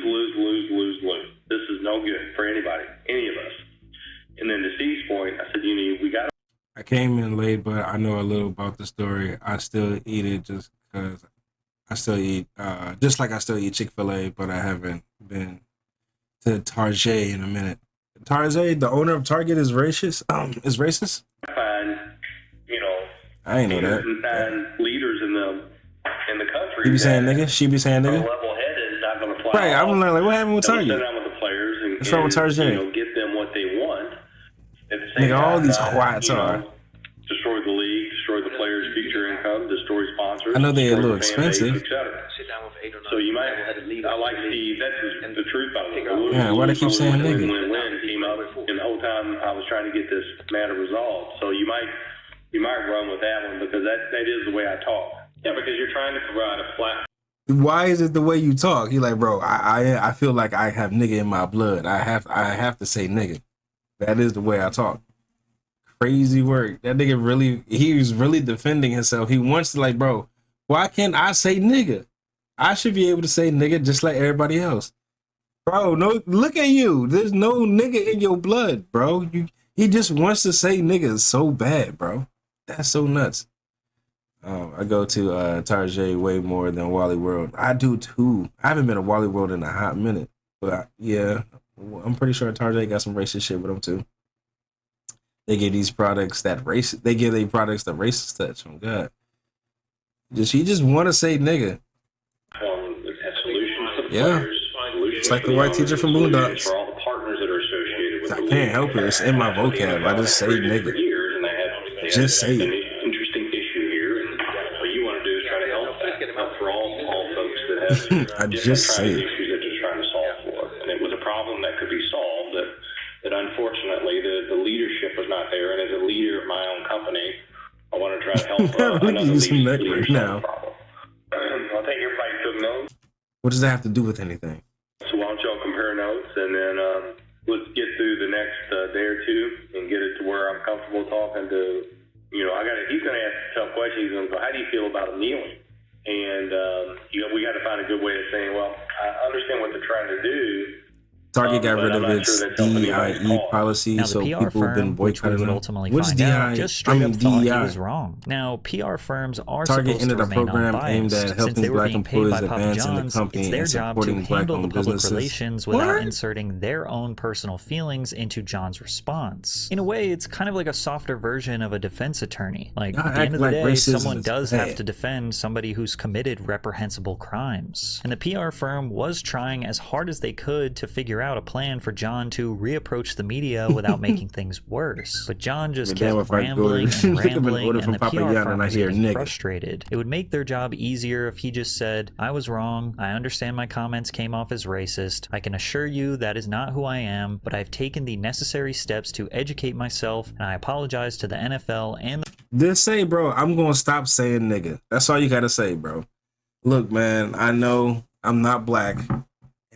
This is no good for anybody, any of us. And then to Steve's point, I said, we got to. I came in late, but I know a little about the story. I still eat it just because I still eat, just like I still eat Chick-fil-A, but I haven't been to Target in a minute. Target, the owner of Target, is racist. Is racist? Find, I ain't know that. And leaders in the country. He be saying nigga. She be saying nigga. Level-headed, not going to fly. Right. I'm like, what happened with Target? Sit down with the players and what's wrong with Target? Get them what they want. At the same Nigga, all time, these whites are. Destroy the league, destroy the players' future income, destroy sponsors. I know they're a little destroy the fan base, expensive. et cetera. So you might. I like Steve. That's the truth about it. Yeah, why they keep saying nigga? Win came up, and the whole time I was trying to get this matter resolved. So you might run with that one because that is the way I talk. Yeah, because you're trying to provide a flat. Why is it the way you talk? He like, bro, I feel like I have nigga in my blood. I have to say nigga. That is the way I talk. Crazy work. That nigga he was really defending himself. He wants to like, bro, why can't I say nigga? I should be able to say nigga just like everybody else. Bro, no, look at you. There's no nigga in your blood, bro. He just wants to say nigga so bad, bro. That's so nuts. I go to Tarjay way more than Wally World. I do too. I haven't been to Wally World in a hot minute, but yeah, I'm pretty sure Tarjay got some racist shit with them too. They give these products that racist. They give their products the racist touch. Oh God, he just want to say nigga. Yeah, it's like the white teacher from Boondocks. For all the partners that are associated with I can't help it. It's in my vocab. I just say nigga. Just say it. Interesting issue here, and what you want to do is try to help for all folks that have I just say it. issues that they're trying to solve for. And it was a problem that could be solved that unfortunately the leadership was not there. And as a leader of my own company, I want to try to help another leader solve the problem. I think everybody took notes. What does that have to do with anything? So why don't y'all compare notes, and then let's get through the next day or two and get it to where I'm comfortable talking to, he's going to ask tough questions. He's going to go, how do you feel about him kneeling? And, we got to find a good way of saying, well, I understand what they're trying to do. Target got rid of its DIE policy, Now, so the PR people have been firm, which we boycotting would them. ultimately What's find DIE? out, just straight up thought he was DEI. wrong. Now, PR firms are Target supposed to ended a remain program aimed unbiased. at Since helping they were black being paid employees by Papa advance in the John's, company it's their and job to supporting handle the black-owned public businesses. relations without inserting their own personal feelings into John's response. In a way, it's kind of like a softer version of a defense attorney. Like, Y'all at the act end of the like day, racism someone is does bad. have to defend somebody who's committed reprehensible crimes. And the PR firm was trying as hard as they could to figure out a plan for John to reapproach the media without making things worse. But John just Damn, kept if I rambling ordered- and I've been rambling, ordered and the from PR Papayana firm and I was hear getting nigga. frustrated. It would make their job easier if he just said, I was wrong, I understand my comments came off as racist, I can assure you that is not who I am, but I've taken the necessary steps to educate myself, and I apologize to the NFL and the Just say, bro, I'm going to stop saying nigga. That's all you got to say, bro. Look, man, I know I'm not black,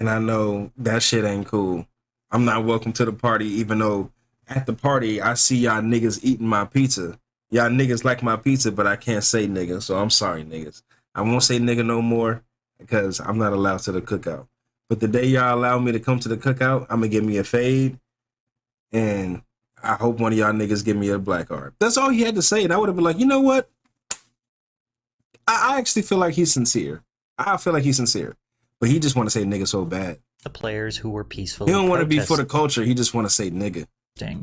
and I know that shit ain't cool. I'm not welcome to the party, even though at the party, I see y'all niggas eating my pizza. Y'all niggas like my pizza, but I can't say nigga, so I'm sorry, niggas. I won't say nigga no more because I'm not allowed to the cookout. But the day y'all allow me to come to the cookout, I'm going to give me a fade, and I hope one of y'all niggas give me a black card. That's all he had to say, and I would have been like, you know what? I actually feel like he's sincere. I feel like he's sincere. But he just want to say nigga so bad. players who were peacefully He don't want to be for the protesting. culture. He just want to say nigga.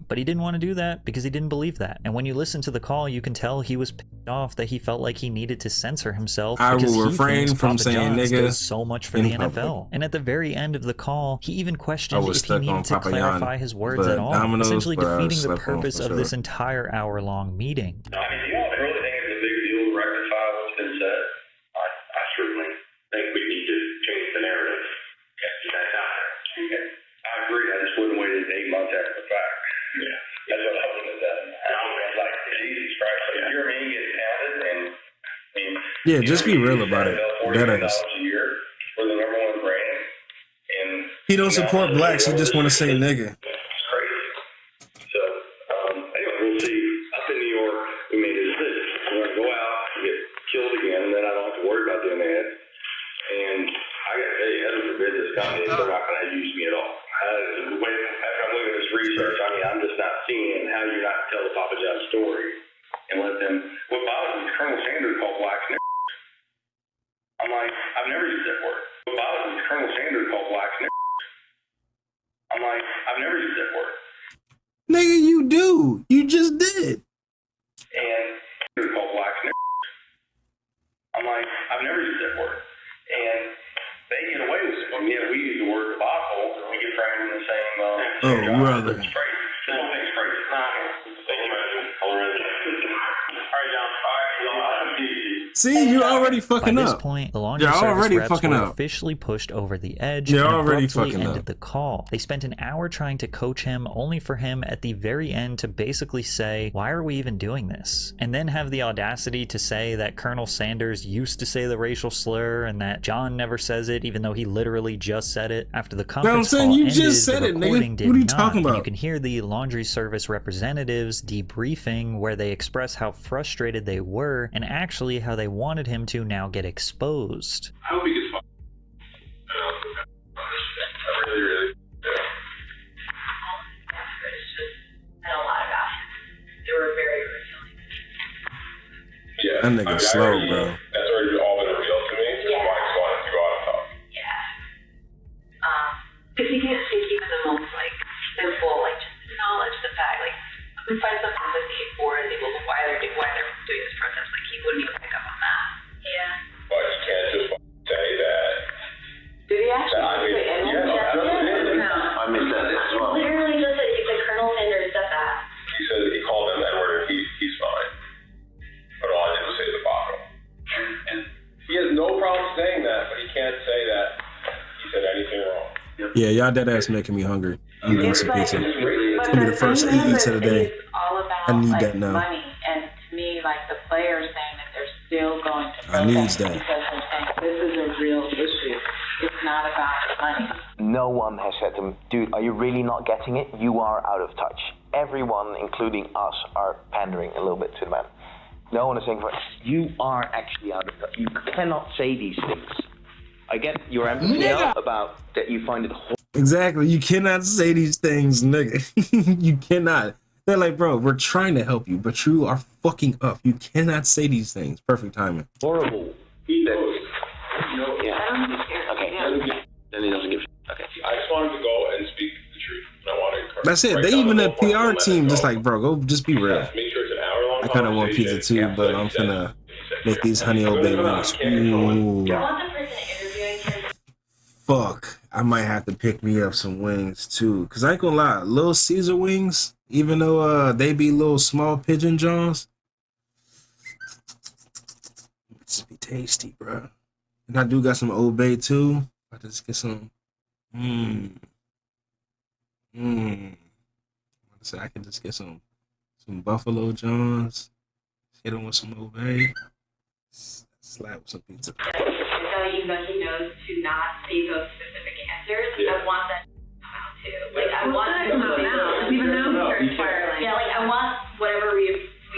But he didn't want to do that because he didn't believe that. And when you listen to the call, you can tell he was pissed off that he felt like he needed to censor himself. I because will he refrain thinks from Papa saying John's nigga does so much for in the public. NFL. And at the very end of the call, he even I questioned was if he stuck on needed to Papa clarify Jan, his words but at all, Domino's, essentially but I defeating the slept on purpose for of sure. this entire hour-long meeting. I mean, do you all really think it's a big deal to rectify what's been said? I certainly think we need to change the narrative. That's out there. I agree. I just wouldn't wait 8 months after the fact. Yeah. That's what I would have done. Like, Jesus Christ. Like, you're me getting counted, and I mean, Yeah, just be real about it. That $40 is. a year for the number one brand. And He don't support blacks. He just want to say nigga. it's crazy. So, anyway, we'll see. Up in New York, we made a decision. We're going to go out and get killed again, and then I don't have to worry about doing that. And I got to tell you, heaven forbid this company, they're not going to use me at all. After I'm looking at this research, I mean, I'm just not seeing how you're not tell the Papa John story and let them. What bothers me is Colonel Sanders called blacks niggers. I'm like, I've never used that word. What bothers me is Colonel Sanders called blacks niggers. I'm like, I've never used that word. Nigga, you do. You just did. And they're called blacks niggers. I'm like, I've never used that word. And they get away with it. Yeah, we use the word debacle. We get framed in the same. Oh, brother. It's crazy. The whole thing's crazy. All right, John. All right, See, you already fucking By this up. point, the laundry You're service already reps fucking were up. officially pushed over the edge You're and already abruptly fucking ended up. the call. They spent an hour trying to coach him, only for him at the very end to basically say, why are we even doing this? And then have the audacity to say that Colonel Sanders used to say the racial slur and that John never says it, even though he literally just said it. After the conference saying, call you ended, just said the it, nigga. recording did What are you not. talking And about? you can hear the laundry service representatives debriefing where they express how frustrated they were and actually how they wanted him to now get exposed. How big is fun? Really. And a lot about him. They were very That nigga slow, bro. That's already all been revealed to me. Yeah. So I just wanted to go out and talk. Yeah. If you can just keep it the most, like, simple, like, just acknowledge the fact, like, we find some empathy for the people why they're doing this protest. Like, he wouldn't even pick up on that. Yeah. But you can't just say that. Did he actually say it? I missed that as well. Literally just said, Colonel Sanders said that. He said he called him N-word and he's fine. But all I did was say the Baco. And he has no problem saying that, but he can't say that he said anything wrong. Yeah, y'all dead ass making me hungry. I'm getting some pizza. It's gonna be the first eats of the day. All about, I need like, that now. money, and to me, like, the players saying that they're still going to I needs protest that. because they're saying this is a real issue. It's not about the money. No one has said to him, dude, are you really not getting it? You are out of touch. Everyone, including us, are pandering a little bit to the man. No one is saying, you are actually out of touch. You cannot say these things. I get your empathy about that you find it horrible. Exactly. You cannot say these things, nigga. You cannot. They're like, bro, we're trying to help you, but you are fucking up. You cannot say these things. Perfect timing. Horrible. He knows. Okay. Then he doesn't give a shit. Okay. I just wanted to go and speak the truth. And I wanted to encourage. That's it. Right They down even the the low point, PR let it team go. just like, bro, go just be real. Make sure it's an hour-long I kind of want pizza too, but I'm finna make these honey old bay wings. Ooh. Fuck. I might have to pick me up some wings too. Cause I ain't gonna lie, Little Caesar wings, even though they be little small pigeon jaws, it's be tasty, bro. And I do got some Old Bay too. I just get some. I say I can just get some Buffalo Johns. Hit them with some Old Bay. Slap with some pizza. He knows to not say those specific answers. I want that to come out too. Like, I want that to come out, even though he starts spiraling. Yeah, like, I want whatever we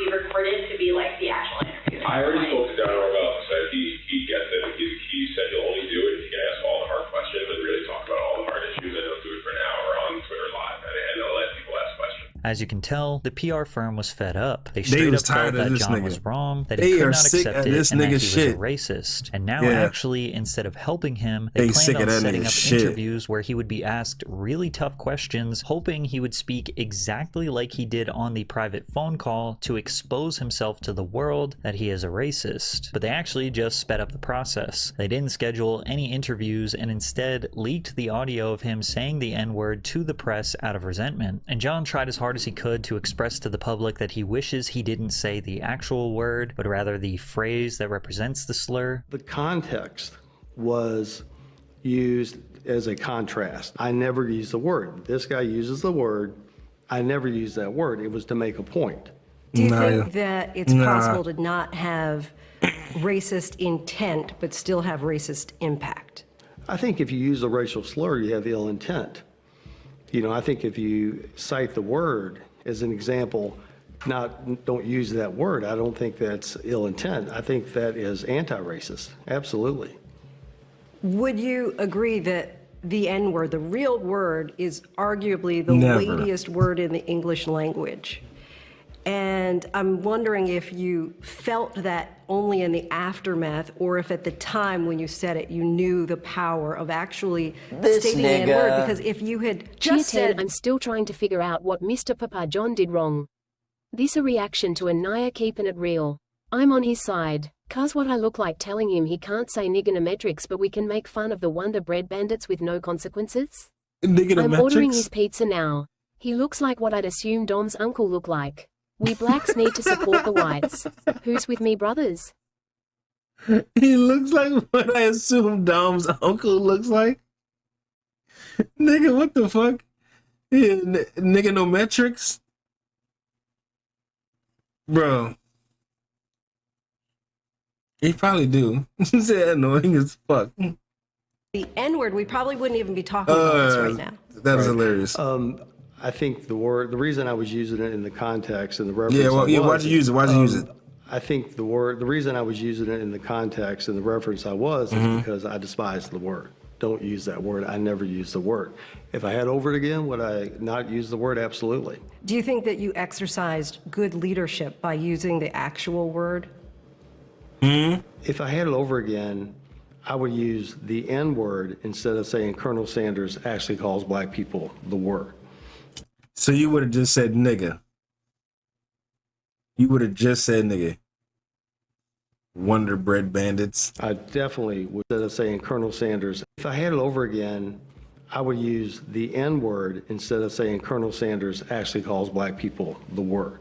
recorded to be like the actual interview. I already spoke to Don Orwell and said he gets it. He said he'll only do it if he can ask all the hard questions and really talk about all the hard issues, and he'll do it for an hour on Twitter Live, and he'll let people ask questions. As you can tell, the PR firm was fed up. They straight up felt that John was wrong, that he They could are not sick accept of it, this and that he nigga was shit. a racist. And now, Yeah. actually, instead of helping him, they sick planned of on that setting nigga up shit. interviews where he would be asked really tough questions, hoping he would speak exactly like he did on the private phone call to expose himself to the world that he is a racist. But they actually just sped up the process. They didn't schedule any interviews and instead leaked the audio of him saying the N-word to the press out of resentment. And John tried as hard as he could to express to the public that he wishes he didn't say the actual word, but rather the phrase that represents the slur. The context was used as a contrast. I never used the word. This guy uses the word. I never used that word. It was to make a point. Do you think that it's possible to not have racist intent but still have racist impact? I think if you use a racial slur, you have ill intent. You know, I think if you cite the word as an example, don't use that word, I don't think that's ill intent. I think that is anti-racist. Absolutely. Would you agree that the N-word, the real word, is arguably the Never. weightiest word in the English language? And I'm wondering if you felt that only in the aftermath, or if at the time when you said it, you knew the power of actually stating the N-word. Because if you had just said, I'm still trying to figure out what Mr. Papa John did wrong. This a reaction to Anaya keeping it real. I'm on his side. Cause what I look like telling him he can't say niggernometrics, but we can make fun of the Wonder Bread bandits with no consequences? I'm ordering his pizza now. He looks like what I'd assume Dom's uncle looked like. We blacks need to support the whites. Who's with me, brothers? He looks like what I assume Dom's uncle looks like. Nigga, what the fuck? Yeah, nigga, no metrics? Bro. He probably do. He's annoying as fuck. the N-word, we probably wouldn't even be talking about this right now. That was hilarious. I think the reason I was using it in the context and the reference. Why'd you use it? Why'd you use it? I think the reason I was using it in the context and the reference I was is because I despise the word. Don't use that word. I never use the word. If I had over it again, would I not use the word? Absolutely. Do you think that you exercised good leadership by using the actual word? If I had it over again, I would use the N word instead of saying Colonel Sanders actually calls black people the word. So you would have just said nigga. You would have just said nigga. Wonder Bread Bandits. I definitely would, instead of saying Colonel Sanders. If I had it over again, I would use the N word instead of saying Colonel Sanders actually calls black people the word.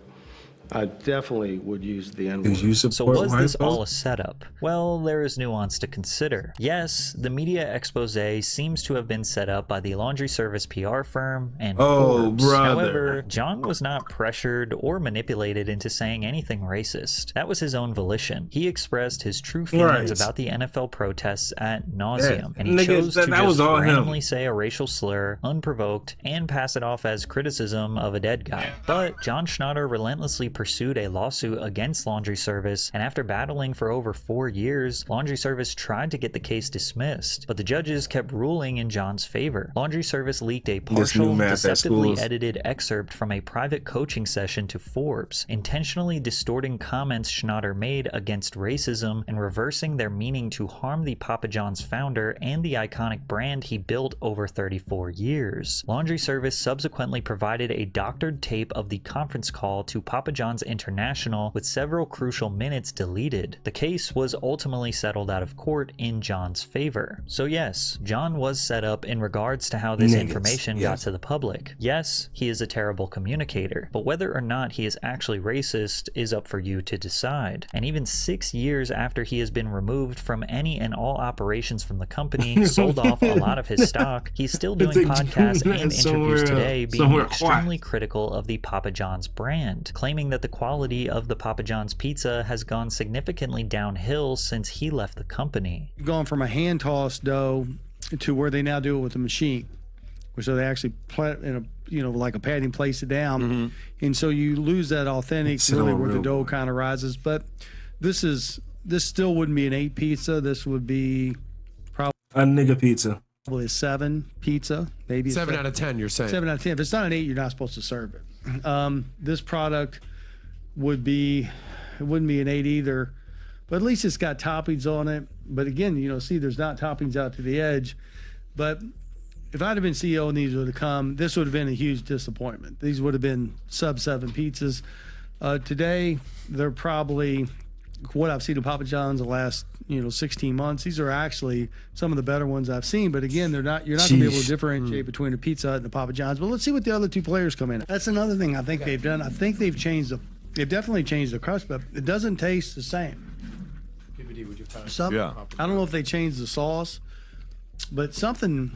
I definitely would use the N word. So was this all a setup? Well, there is nuance to consider. Yes, the media expose seems to have been set up by the laundry service PR firm and Forbes. However, John was not pressured or manipulated into saying anything racist. That was his own volition. He expressed his true feelings about the NFL protests at nauseum, and he chose to just randomly say a racial slur, unprovoked, and pass it off as criticism of a dead guy. But John Schnatter relentlessly pursued a lawsuit against Laundry Service, and after battling for over 4 years, Laundry Service tried to get the case dismissed, but the judges kept ruling in John's favor. Laundry Service leaked a partial, deceptively edited excerpt from a private coaching session to Forbes, intentionally distorting comments Schnatter made against racism and reversing their meaning to harm the Papa John's founder and the iconic brand he built over 34 years. Laundry Service subsequently provided a doctored tape of the conference call to Papa John's International with several crucial minutes deleted. The case was ultimately settled out of court in John's favor. So yes, John was set up in regards to how this information got to the public. Yes, he is a terrible communicator, but whether or not he is actually racist is up for you to decide. And even 6 years after he has been removed from any and all operations from the company, sold off a lot of his stock, he's still doing podcasts and interviews today being extremely critical of the Papa John's brand, claiming that the quality of the Papa John's pizza has gone significantly downhill since he left the company. Gone from a hand-tossed dough to where they now do it with a machine, so they actually like a patty and place it down, and so you lose that authentic, really where the dough kind of rises. But this still wouldn't be an 8 pizza. This would be probably a nigga pizza. Probably a 7 pizza, maybe 7 out of 10. You're saying 7 out of 10. If it's not an 8, you're not supposed to serve it. This product wouldn't be an 8 either, but at least it's got toppings on it. But again, see, there's not toppings out to the edge. But if I'd have been CEO and these would have come, this would have been a huge disappointment. These would have been sub 7 pizzas. Today, they're probably what I've seen of Papa John's the last 16 months. These are actually some of the better ones I've seen. But again, you're not going to be able to differentiate between a Pizza Hut and a Papa John's. But let's see what the other 2 players come in. That's another thing I think they've done. I think they've definitely changed the crust, but it doesn't taste the same. I don't know if they changed the sauce, but something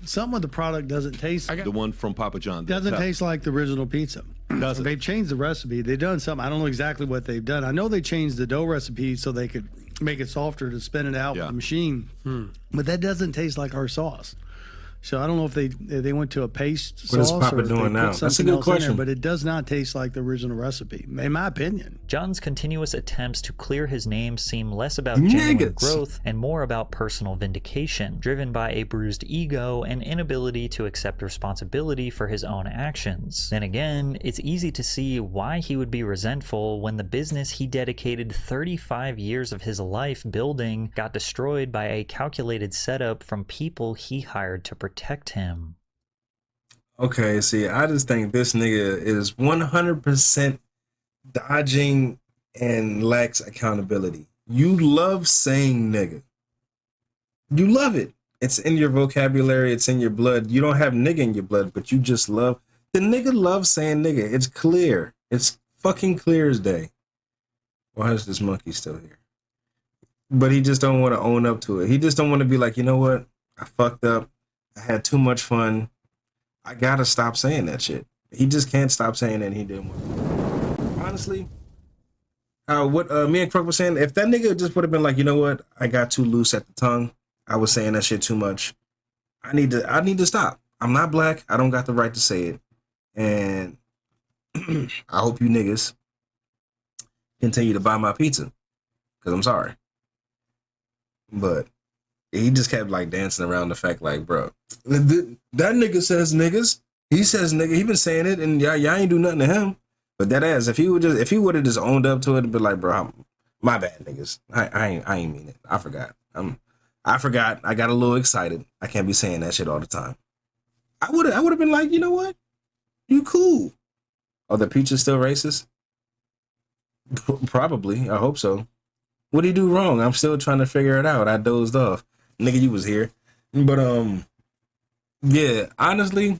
with the product doesn't taste. The one from Papa John's doesn't taste like the original pizza. They've changed the recipe. They've done something. I don't know exactly what they've done. I know they changed the dough recipe so they could make it softer to spin it out with the machine, but that doesn't taste like our sauce. So I don't know if they went to a paste sauce. What is Papa doing now? That's a good question. But it does not taste like the original recipe, in my opinion. John's continuous attempts to clear his name seem less about genuine growth and more about personal vindication, driven by a bruised ego and inability to accept responsibility for his own actions. Then again, it's easy to see why he would be resentful when the business he dedicated 35 years of his life building got destroyed by a calculated setup from people he hired to protect him. Okay, see, I just think this nigga is 100% dodging and lacks accountability. You love saying nigga. You love it. It's in your vocabulary. It's in your blood. You don't have nigga in your blood, but you just love. The nigga loves saying nigga. It's clear. It's fucking clear as day. Why is this monkey still here? But he just don't want to own up to it. He just don't want to be like, you know what? I fucked up. I had too much fun. I gotta stop saying that shit. He just can't stop saying that, and he didn't want to. Honestly, what me and Crook was saying, if that nigga just would have been like, you know what, I got too loose at the tongue. I was saying that shit too much. I need to stop. I'm not black. I don't got the right to say it. And I hope you niggas continue to buy my pizza, because I'm sorry. But he just kept like dancing around the fact like, bro, that nigga says niggas. He says nigga. He been saying it, and y'all ain't do nothing to him. But that ass, if he would have just owned up to it and be like, bro, My bad, niggas. I ain't mean it. I forgot. I forgot. I got a little excited. I can't be saying that shit all the time. I would have been like, you know what? You cool. Are the peaches still racist? Probably. I hope so. What did he do wrong? I'm still trying to figure it out. I dozed off. Nigga, you was here. But yeah, honestly,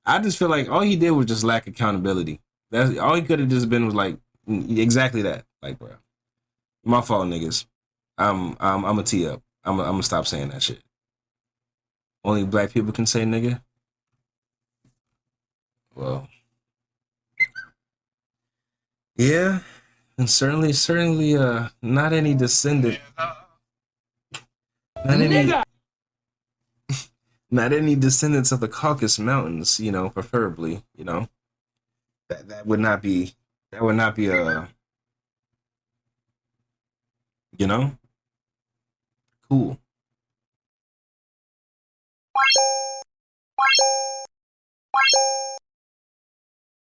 I just feel like all he did was just lack accountability. That's all he could have just been was like exactly that. Like, bro, my fault, niggas. I'm a tee up. I'm gonna stop saying that shit. Only black people can say nigga. Well, yeah, and certainly, not any descendant, not any descendants of the Caucasus Mountains, you know, preferably, you know, that would not be a, you know, cool.